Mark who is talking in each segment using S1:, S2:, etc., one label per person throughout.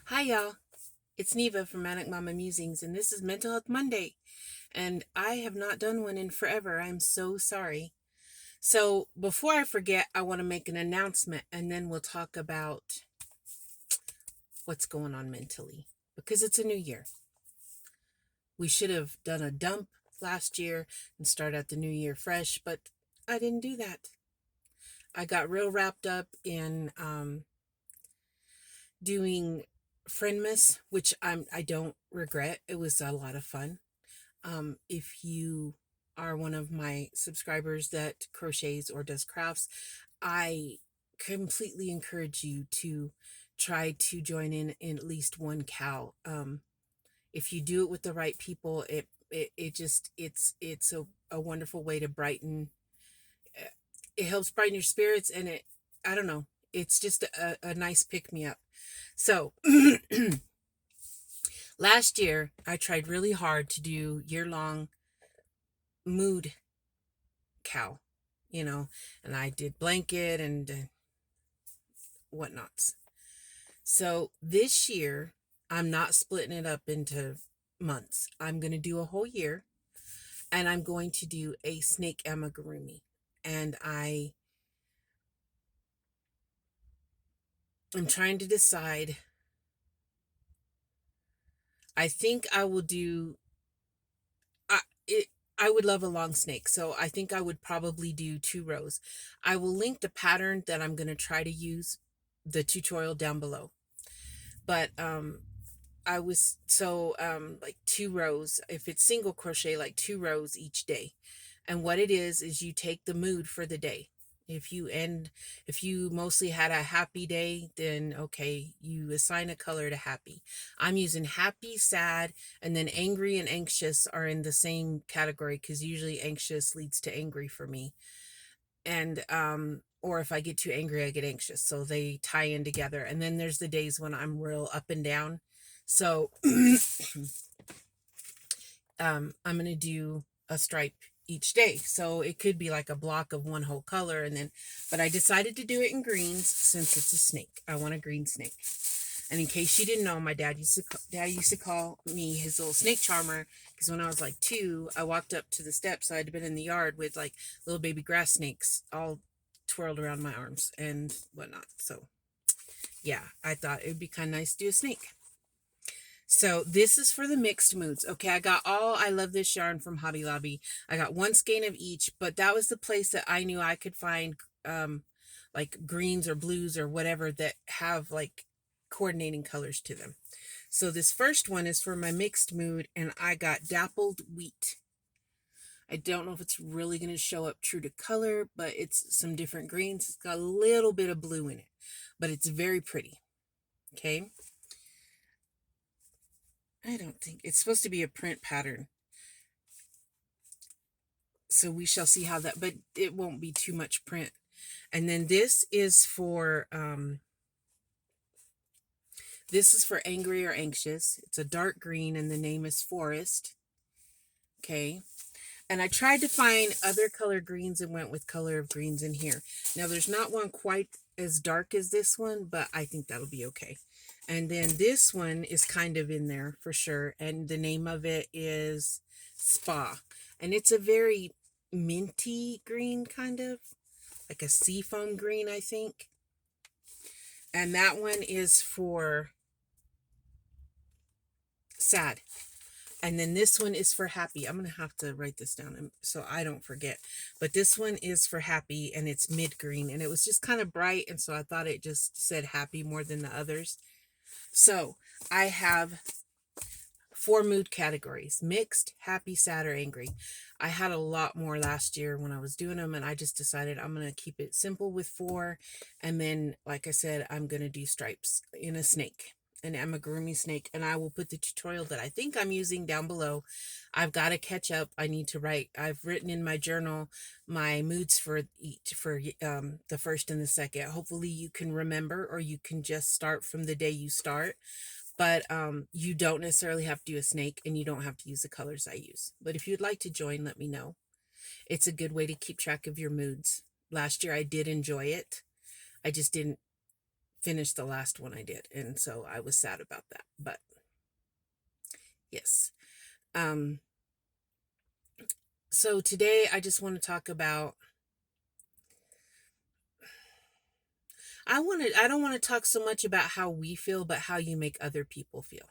S1: Hi, y'all. It's Neva from Manic Mama Musings, and this is Mental Health Monday. And I have not done one in forever. I'm so sorry. So, before I forget, I want to make an announcement, and then we'll talk about what's going on mentally because it's a new year. We should have done a dump last year and start out the new year fresh, but I didn't do that. I got real wrapped up in doing Friendmas, which I don't regret. It was a lot of fun. If you are one of my subscribers that crochets or does crafts, I completely encourage you to try to join in at least one cow. If you do it with the right people, it just it's a wonderful way to brighten. It helps brighten your spirits, and I don't know, it's just a nice pick me up. So last year I tried really hard to do year long mood cow, and I did blanket and whatnots. So this year, I'm not splitting it up into months. I'm going to do a whole year, and I'm going to do a snake amigurumi. And I'm trying to decide. I think I will do. I it. I would love a long snake, so I think I would probably do 2 rows. I will link the pattern that I'm going to try to use, the tutorial down below. But I was like 2 rows. If it's single crochet, like 2 rows each day. And what it is you take the mood for the day. If you mostly had a happy day, then okay, you assign a color to happy. I'm using happy, sad, and then angry and anxious are in the same category because usually anxious leads to angry for me. And or if I get too angry, I get anxious. So they tie in together. And then there's the days when I'm real up and down. So I'm going to do a stripe each day. So it could be like a block of one whole color. But I decided to do it in greens since it's a snake. I want a green snake. And in case you didn't know, my dad used to call me his little snake charmer because when I was like 2, I walked up to the steps. So I'd been in the yard with like little baby grass snakes all twirled around my arms and whatnot. So yeah, I thought it would be kind of nice to do a snake. So this is for the mixed moods. Okay, I love this yarn from Hobby Lobby. I got one skein of each, but that was the place that I knew I could find like greens or blues or whatever that have like coordinating colors to them. So this first one is for my mixed mood, and I got dappled wheat. I don't know if it's really going to show up true to color, but it's some different greens. It's got a little bit of blue in it, but it's very pretty. Okay. I don't think it's supposed to be a print pattern. So we shall see how that, but it won't be too much print. And then this is for angry or anxious. It's a dark green and the name is Forest. Okay. And I tried to find other color greens and went with color of greens in here. Now there's not one quite as dark as this one, but I think that'll be okay. And then this one is kind of in there for sure. And the name of it is Spa. And it's a very minty green, kind of like a seafoam green, I think. And that one is for sad. And then this one is for happy. I'm going to have to write this down so I don't forget. But this one is for happy and it's mid green. And it was just kind of bright. And so I thought it just said happy more than the others. So I have 4 mood categories: mixed, happy, sad, or angry. I had a lot more last year when I was doing them, and I just decided I'm going to keep it simple with 4. And then, like I said, I'm going to do stripes in a snake, an amigurumi snake, and I will put the tutorial that I think I'm using down below. I've got to catch up. I need to write. I've written in my journal my moods for the first and the second. Hopefully you can remember, or you can just start from the day you start. But you don't necessarily have to do a snake, and you don't have to use the colors I use. But if you'd like to join, let me know. It's a good way to keep track of your moods. Last year I did enjoy it. I just didn't finish the last one I did. And so I was sad about that. But yes. So today I just want to talk about, I don't want to talk so much about how we feel, but how you make other people feel.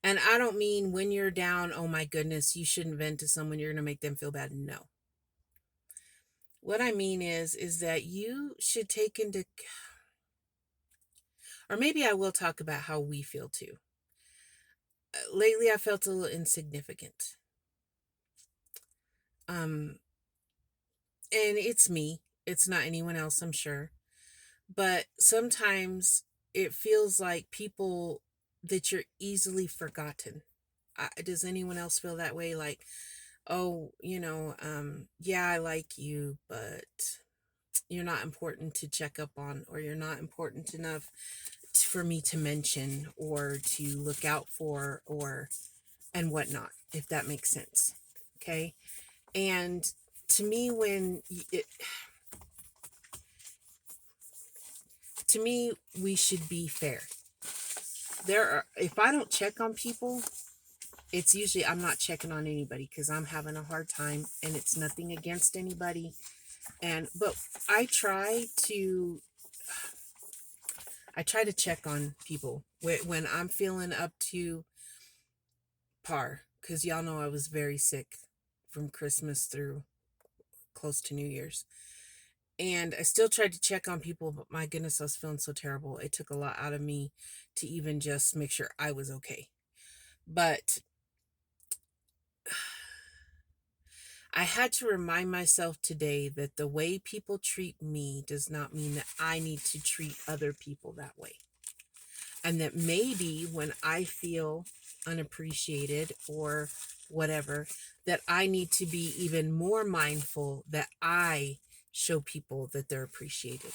S1: And I don't mean when you're down, oh my goodness, you shouldn't vent to someone, you're going to make them feel bad. No. What I mean is that you should take into, or maybe I will talk about how we feel too. Lately I felt a little insignificant. And it's me. It's not anyone else, I'm sure. But sometimes it feels like people that you're easily forgotten. Does anyone else feel that way? Like, oh, yeah, I like you, but you're not important to check up on, or you're not important enough for me to mention or to look out for, or and whatnot, if that makes sense. Okay. And to me, to me, we should be fair. If I don't check on people, it's usually I'm not checking on anybody because I'm having a hard time, and it's nothing against anybody. But I try to check on people when I'm feeling up to par, because y'all know I was very sick from Christmas through close to New Year's. And I still tried to check on people, but my goodness, I was feeling so terrible. It took a lot out of me to even just make sure I was okay. But I had to remind myself today that the way people treat me does not mean that I need to treat other people that way. And that maybe when I feel unappreciated or whatever, that I need to be even more mindful that I show people that they're appreciated.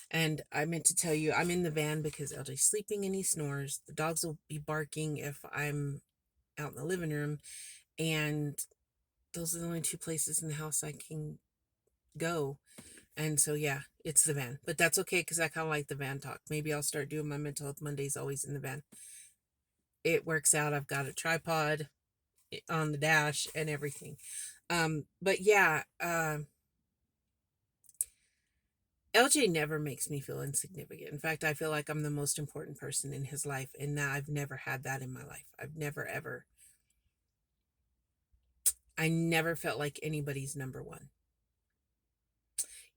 S1: And I meant to tell you, I'm in the van because LJ's sleeping and he snores. The dogs will be barking if I'm out in the living room. And those are the only two places in the house I can go. And so, yeah, it's the van. But that's okay because I kind of like the van talk. Maybe I'll start doing my mental health Mondays always in the van. It works out. I've got a tripod on the dash and everything. But yeah, LJ never makes me feel insignificant. In fact, I feel like I'm the most important person in his life. And now I've never had that in my life. I've never, ever. I never felt like anybody's number one.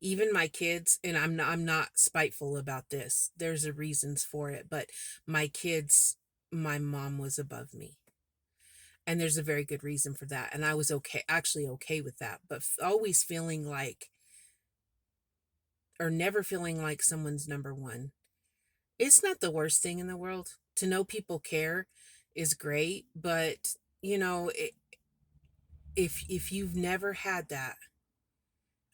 S1: Even my kids, and I'm not spiteful about this. There's a reasons for it, but my kids, my mom was above me. And there's a very good reason for that. And I was actually okay with that, but always feeling like, or never feeling like someone's number one. It's not the worst thing in the world. To know people care is great, but if you've never had that,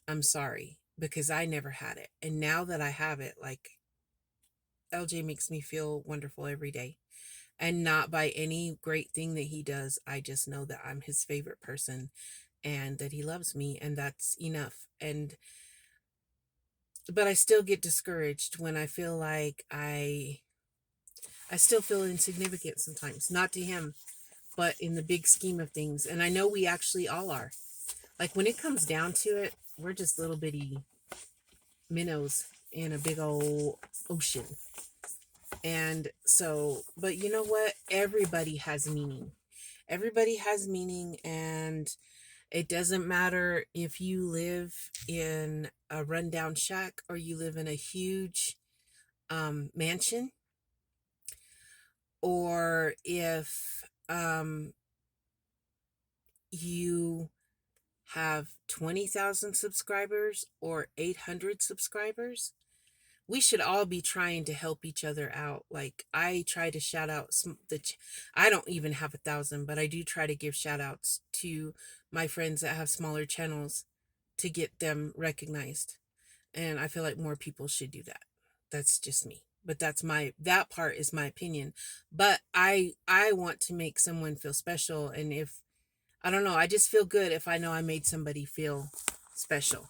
S1: I'm sorry, because I never had it. And now that I have it, like, LJ makes me feel wonderful every day. And not by any great thing that he does. I just know that I'm his favorite person and that he loves me, and that's enough. But I still get discouraged when I feel like I still feel insignificant sometimes, not to him, but in the big scheme of things. And I know we actually all are. Like, when it comes down to it, we're just little bitty minnows in a big old ocean. And so, but you know what? Everybody has meaning. Everybody has meaning, and it doesn't matter if you live in a rundown shack or you live in a huge mansion, or if you have 20,000 subscribers or 800 subscribers. We should all be trying to help each other out. Like, I try to shout out I don't even have 1,000, but I do try to give shout outs to my friends that have smaller channels to get them recognized. And I feel like more people should do that. That's just me. But that part is my opinion. But I want to make someone feel special. And if, I don't know, I just feel good if I know I made somebody feel special.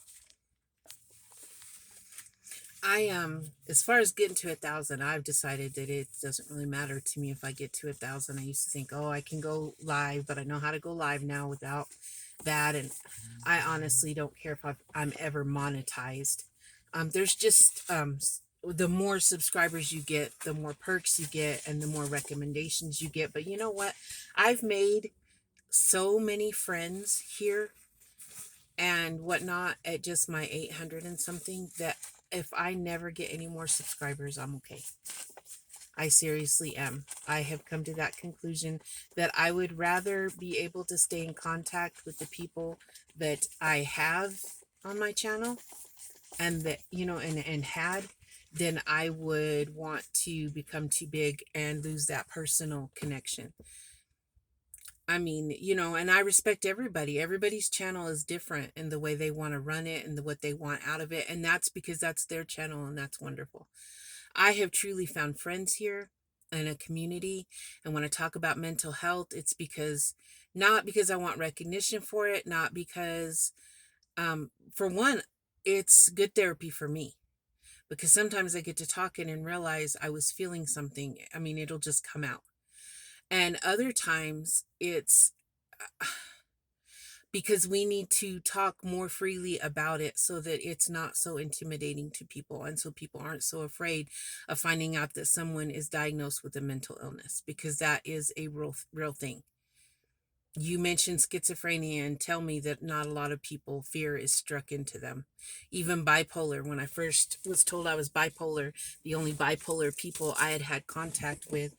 S1: as far as getting to 1,000, I've decided that it doesn't really matter to me if I get to 1,000. I used to think, oh, I can go live, but I know how to go live now without that. And I honestly don't care if I'm ever monetized. There's just the more subscribers you get, the more perks you get, and the more recommendations you get. But you know what? I've made so many friends here and whatnot at just my 800 and something that if I never get any more subscribers, I'm okay. I seriously am. I have come to that conclusion that I would rather be able to stay in contact with the people that I have on my channel and that, and had, than I would want to become too big and lose that personal connection. I mean, and I respect everybody. Everybody's channel is different in the way they want to run it and what they want out of it. And that's because that's their channel and that's wonderful. I have truly found friends here in a community. And when I talk about mental health, it's not because I want recognition for it, not because, for one, it's good therapy for me. Because sometimes I get to talking and realize I was feeling something. I mean, it'll just come out. And other times it's because we need to talk more freely about it so that it's not so intimidating to people and so people aren't so afraid of finding out that someone is diagnosed with a mental illness, because that is a real thing. You mentioned schizophrenia and tell me that not a lot of people fear is struck into them. Even bipolar, when I first was told I was bipolar, the only bipolar people I had contact with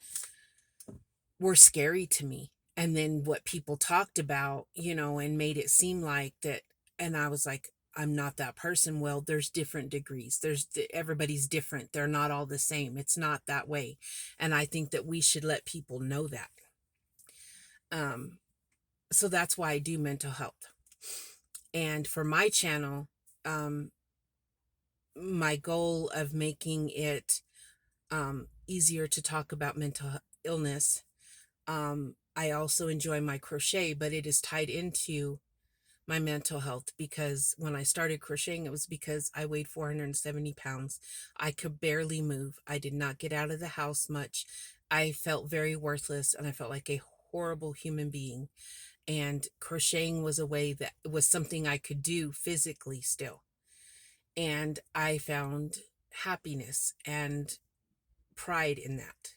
S1: were scary to me. And then what people talked about, and made it seem like that. And I was like, I'm not that person. Well, there's different degrees. Everybody's different. They're not all the same. It's not that way. And I think that we should let people know that. So that's why I do mental health. And for my channel, my goal of making it easier to talk about mental illness, I also enjoy my crochet, but it is tied into my mental health, because when I started crocheting, it was because I weighed 470 pounds. I could barely move. I did not get out of the house much. I felt very worthless and I felt like a horrible human being. And crocheting was a way that was something I could do physically still. And I found happiness and pride in that.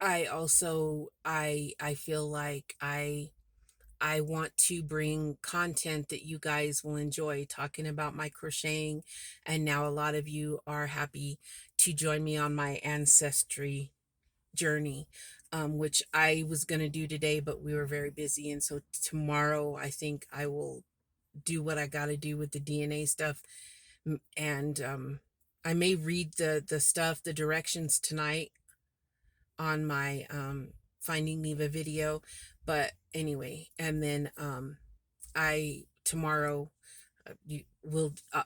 S1: I also I feel like I want to bring content that you guys will enjoy, talking about my crocheting, and now a lot of you are happy to join me on my ancestry journey, which I was going to do today, but we were very busy, and so tomorrow I think I will do what I got to do with the DNA stuff. And I may read the directions tonight on my Finding Neva video. But anyway, and then I tomorrow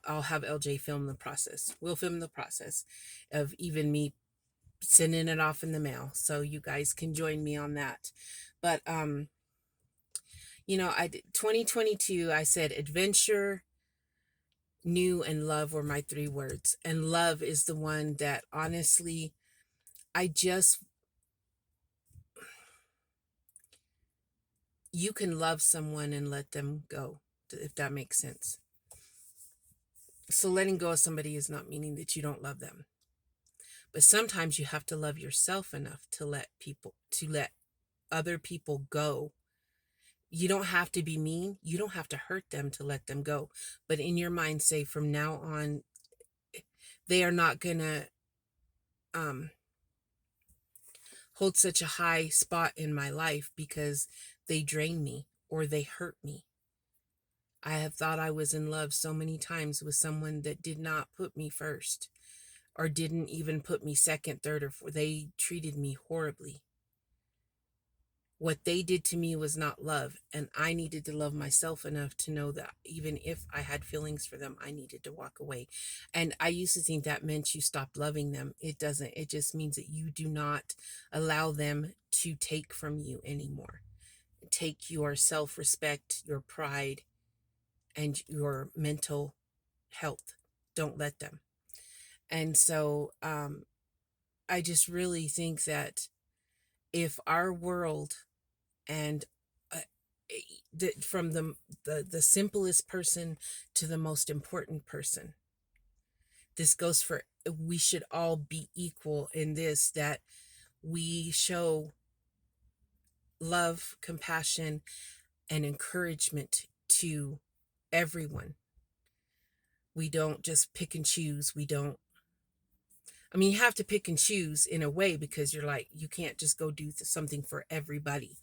S1: I'll have LJ film the process. We'll film the process of even me sending it off in the mail, so you guys can join me on that. But I did 2022, I said adventure, new, and love were my 3 words. And love is the one that honestly you can love someone and let them go, if that makes sense. So letting go of somebody is not meaning that you don't love them. But sometimes you have to love yourself enough to let other people go. You don't have to be mean. You don't have to hurt them to let them go. But in your mind, say from now on, they are not going to hold such a high spot in my life because they drain me or they hurt me. I have thought I was in love so many times with someone that did not put me first, or didn't even put me second, third, or fourth. They treated me horribly. What they did to me was not love, and I needed to love myself enough to know that even if I had feelings for them, I needed to walk away. And I used to think that meant you stopped loving them. It doesn't. It just means that you do not allow them to take from you anymore. Take your self-respect, your pride, and your mental health. Don't let them. And so I just really think that if our world and uh, from the simplest person to the most important person, this goes for, we should all be equal in this, that we show love, compassion, and encouragement to everyone. We don't just pick and choose. We don't, I mean, you have to pick and choose in a way, because you're like, you can't just go do something for everybody.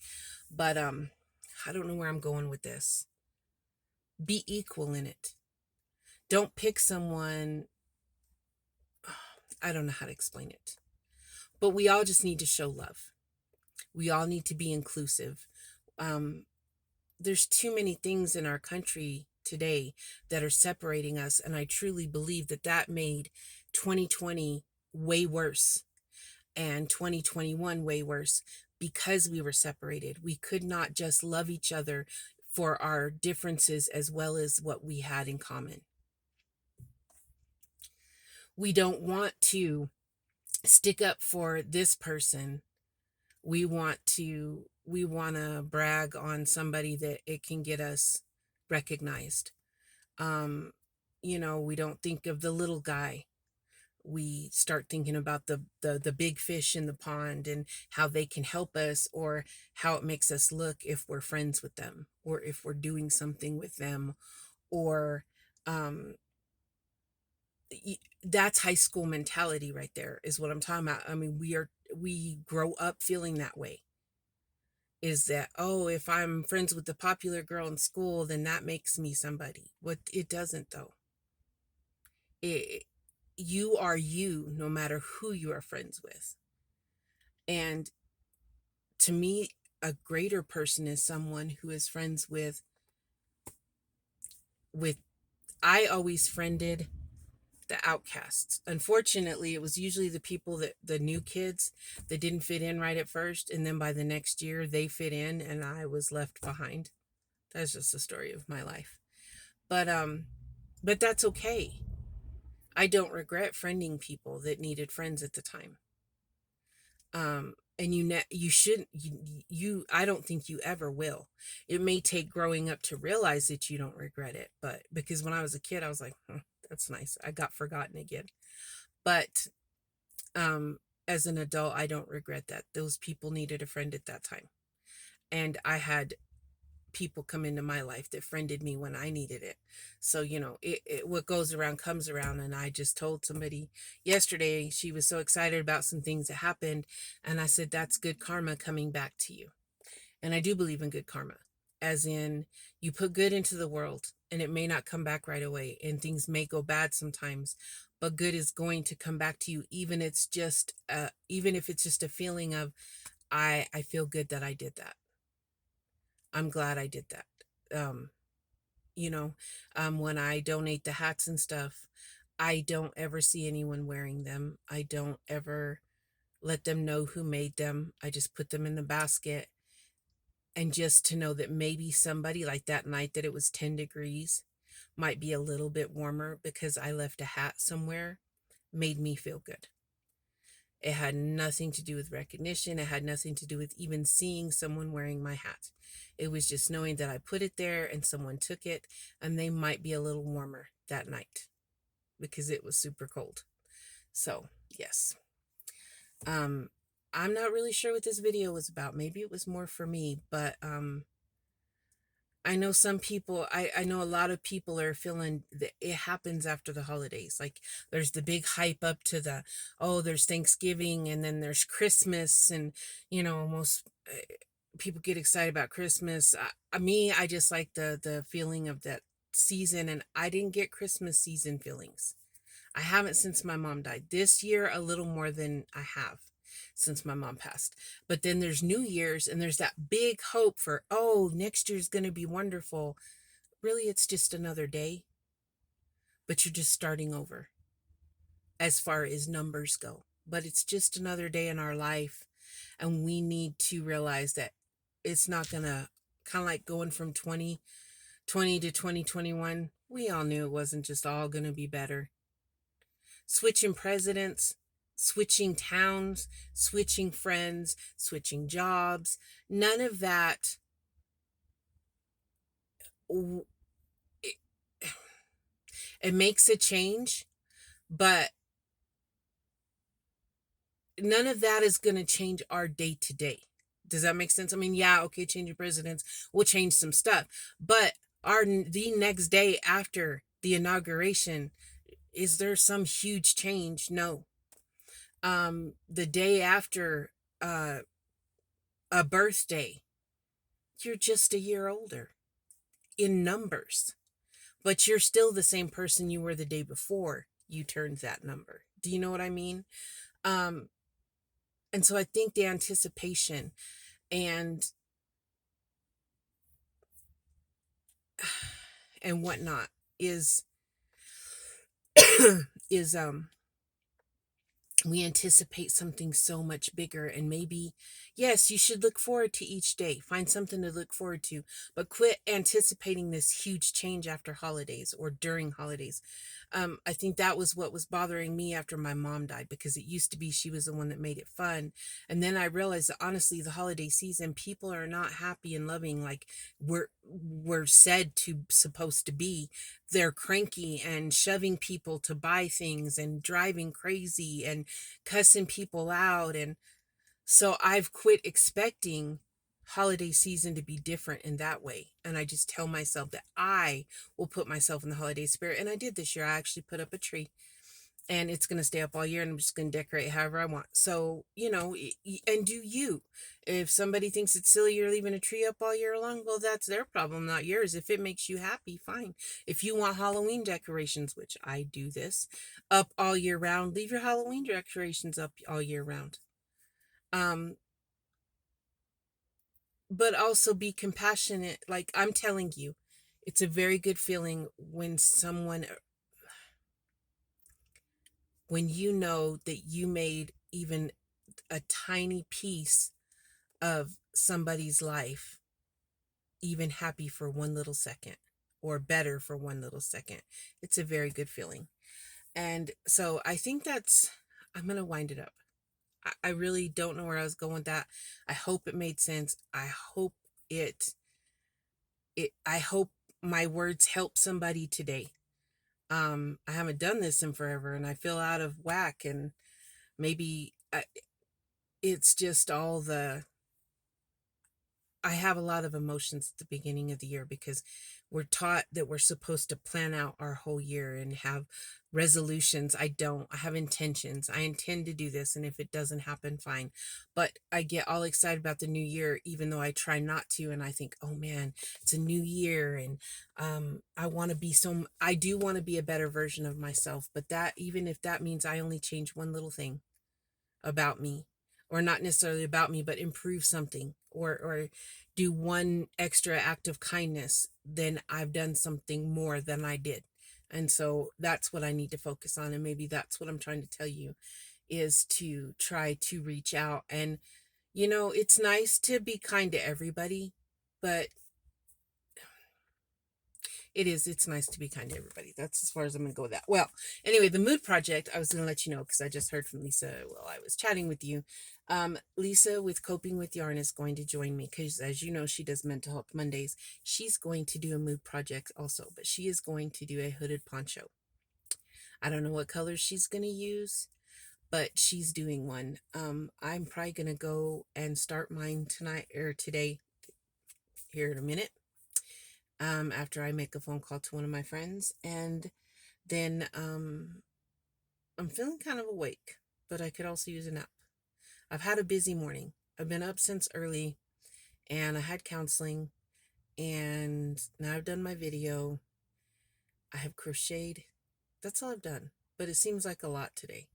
S1: But I don't know where I'm going with this. Be equal in it. Don't pick someone. I don't know how to explain it. But we all just need to show love. We all need to be inclusive. Um, there's too many things in our country today that are separating us, and I truly believe that that made 2020 way worse and 2021 way worse, because we were separated. We could not just love each other for our differences as well as what we had in common. We don't want to stick up for this person. We want to brag on somebody that it can get us recognized. um we don't think of the little guy. We start thinking about the big fish in the pond, and how they can help us, or how it makes us look if we're friends with them, or if we're doing something with them, or um that's high school mentality right there, is what I'm talking about. I mean, we grow up feeling that way, is that, oh, if I'm friends with the popular girl in school, then that makes me somebody. What it doesn't, though. It, you are you, no matter who you are friends with. And to me, a greater person is someone who is friends with I always friended the outcasts. Unfortunately, it was usually the people, that the new kids that didn't fit in right at first, and then by the next year they fit in and I was left behind. That's just the story of my life. But that's okay. I don't regret friending people that needed friends at the time. And you shouldn't, I don't think you ever will. It may take growing up to realize that you don't regret it, but because when I was a kid I was like, that's nice, I got forgotten again. But as an adult, I don't regret that. Those people needed a friend at that time, and I had people come into my life that friended me when I needed it. So, what goes around comes around. And I just told somebody yesterday, she was so excited about some things that happened. And I said, that's good karma coming back to you. And I do believe in good karma, as in, you put good into the world and it may not come back right away, and things may go bad sometimes, but good is going to come back to you, even if it's just a feeling of, I feel good that I did that. I'm glad I did that. Um, when I donate the hats and stuff, I don't ever see anyone wearing them. I don't ever let them know who made them. I just put them in the basket. And just to know that maybe somebody, like that night that it was 10 degrees, might be a little bit warmer because I left a hat somewhere, made me feel good. It had nothing to do with recognition. It had nothing to do with even seeing someone wearing my hat. It was just knowing that I put it there and someone took it, and they might be a little warmer that night because it was super cold. So, yes. I'm not really sure what this video was about. Maybe it was more for me, but I know some people, I know a lot of people are feeling that it happens after the holidays. Like, there's the big hype up to there's Thanksgiving, and then there's Christmas, and, most people get excited about Christmas. I just like the feeling of that season, and I didn't get Christmas season feelings. I haven't since my mom died. This year, a little more than I have since my mom passed. But then there's New Year's, and there's that big hope for, oh, next year's going to be wonderful. Really, it's just another day, but you're just starting over as far as numbers go. But it's just another day in our life, and we need to realize that it's not going to, kind of like going from 20 20 to 2021, we all knew it wasn't just all going to be better. Switching presidents, switching towns, switching friends, switching jobs, none of that. It, it makes a change, but none of that is going to change our day to day. Does that make sense? I mean, yeah, okay, changing presidents will change some stuff, but the next day after the inauguration, is there some huge change? No. The day after uh, a birthday, you're just a year older in numbers, but you're still the same person you were the day before you turned that number. Do you know what I mean? Um, and so I think the anticipation and whatnot is is we anticipate something so much bigger, and maybe, yes, you should look forward to each day, find something to look forward to, but quit anticipating this huge change after holidays or during holidays. I think that was what was bothering me after my mom died, because it used to be she was the one that made it fun, and then I realized that honestly the holiday season, people are not happy and loving like we're said to supposed to be. They're cranky and shoving people to buy things and driving crazy and cussing people out. And so I've quit expecting holiday season to be different in that way. And I just tell myself that I will put myself in the holiday spirit. And I did this year. I actually put up a tree, and it's going to stay up all year, and I'm just going to decorate however I want. So, and do you. If somebody thinks it's silly you're leaving a tree up all year long, well, that's their problem, not yours. If it makes you happy, fine. If you want Halloween decorations, which I do this, up all year round, leave your Halloween decorations up all year round. But also be compassionate. Like I'm telling you, it's a very good feeling when you know that you made even a tiny piece of somebody's life even happy for one little second, or better for one little second. It's a very good feeling. And so I think I'm going to wind it up. I really don't know where I was going with that. I hope it made sense. It, I hope my words help somebody today. I haven't done this in forever, and I feel out of whack, and maybe it's just I have a lot of emotions at the beginning of the year, because we're taught that we're supposed to plan out our whole year and have resolutions. I don't. I have intentions. I intend to do this, and if it doesn't happen, fine. But I get all excited about the new year, even though I try not to, and I think, oh man, it's a new year, and I do want to be a better version of myself, but that, even if that means I only change one little thing about me, or not necessarily about me, but improve something, or do one extra act of kindness, then I've done something more than I did. And so that's what I need to focus on, and maybe that's what I'm trying to tell you, is to try to reach out. And it's nice to be kind to everybody, but it's nice to be kind to everybody. That's as far as I'm going to go with that. Well, anyway, the mood project, I was going to let you know, because I just heard from Lisa while I was chatting with you. Lisa with Coping with Yarn is going to join me, because as you know, she does Mental Health Mondays. She's going to do a mood project also, but she is going to do a hooded poncho. I don't know what colors she's going to use, but she's doing one. I'm probably going to go and start mine tonight or today, here in a minute, after I make a phone call to one of my friends. And then I'm feeling kind of awake, but I could also use a nap. I've had a busy morning. I've been up since early, and I had counseling, and now I've done my video. I have crocheted. That's all I've done, but it seems like a lot today,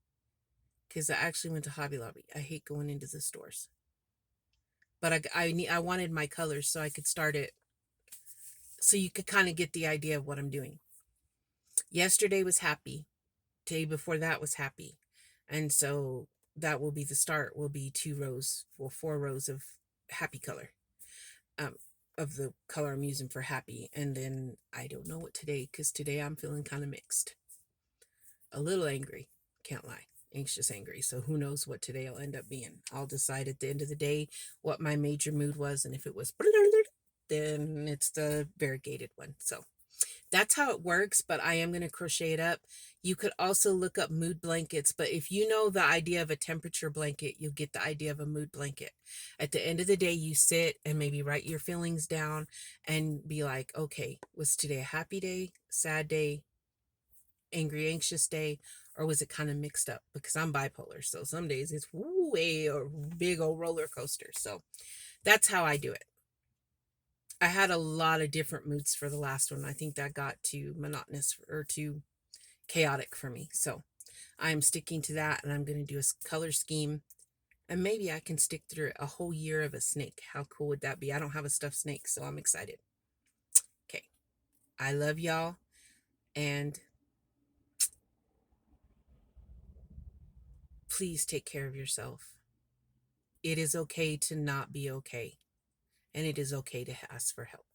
S1: because I actually went to Hobby Lobby. I hate going into the stores, but I wanted my colors so I could start it, so you could kind of get the idea of what I'm doing. Yesterday was happy. Day before that was happy. And so that will be the start, will be 4 rows of happy color. of the color I'm using for happy. And then I don't know what today, because today I'm feeling kind of mixed. A little angry, can't lie. Anxious, angry. So who knows what today will end up being. I'll decide at the end of the day what my major mood was. And if it was, then it's the variegated one. So that's how it works, but I am going to crochet it up. You could also look up mood blankets, but if you know the idea of a temperature blanket, you'll get the idea of a mood blanket. At the end of the day, you sit and maybe write your feelings down and be like, okay, was today a happy day, sad day, angry, anxious day, or was it kind of mixed up? Because I'm bipolar, so some days it's way a big old roller coaster. So that's how I do it. I had a lot of different moods for the last one. I think that got too monotonous or too chaotic for me. So I'm sticking to that, and I'm going to do a color scheme, and maybe I can stick through a whole year of a snake. How cool would that be? I don't have a stuffed snake, so I'm excited. Okay. I love y'all, and please take care of yourself. It is okay to not be okay, and it is okay to ask for help.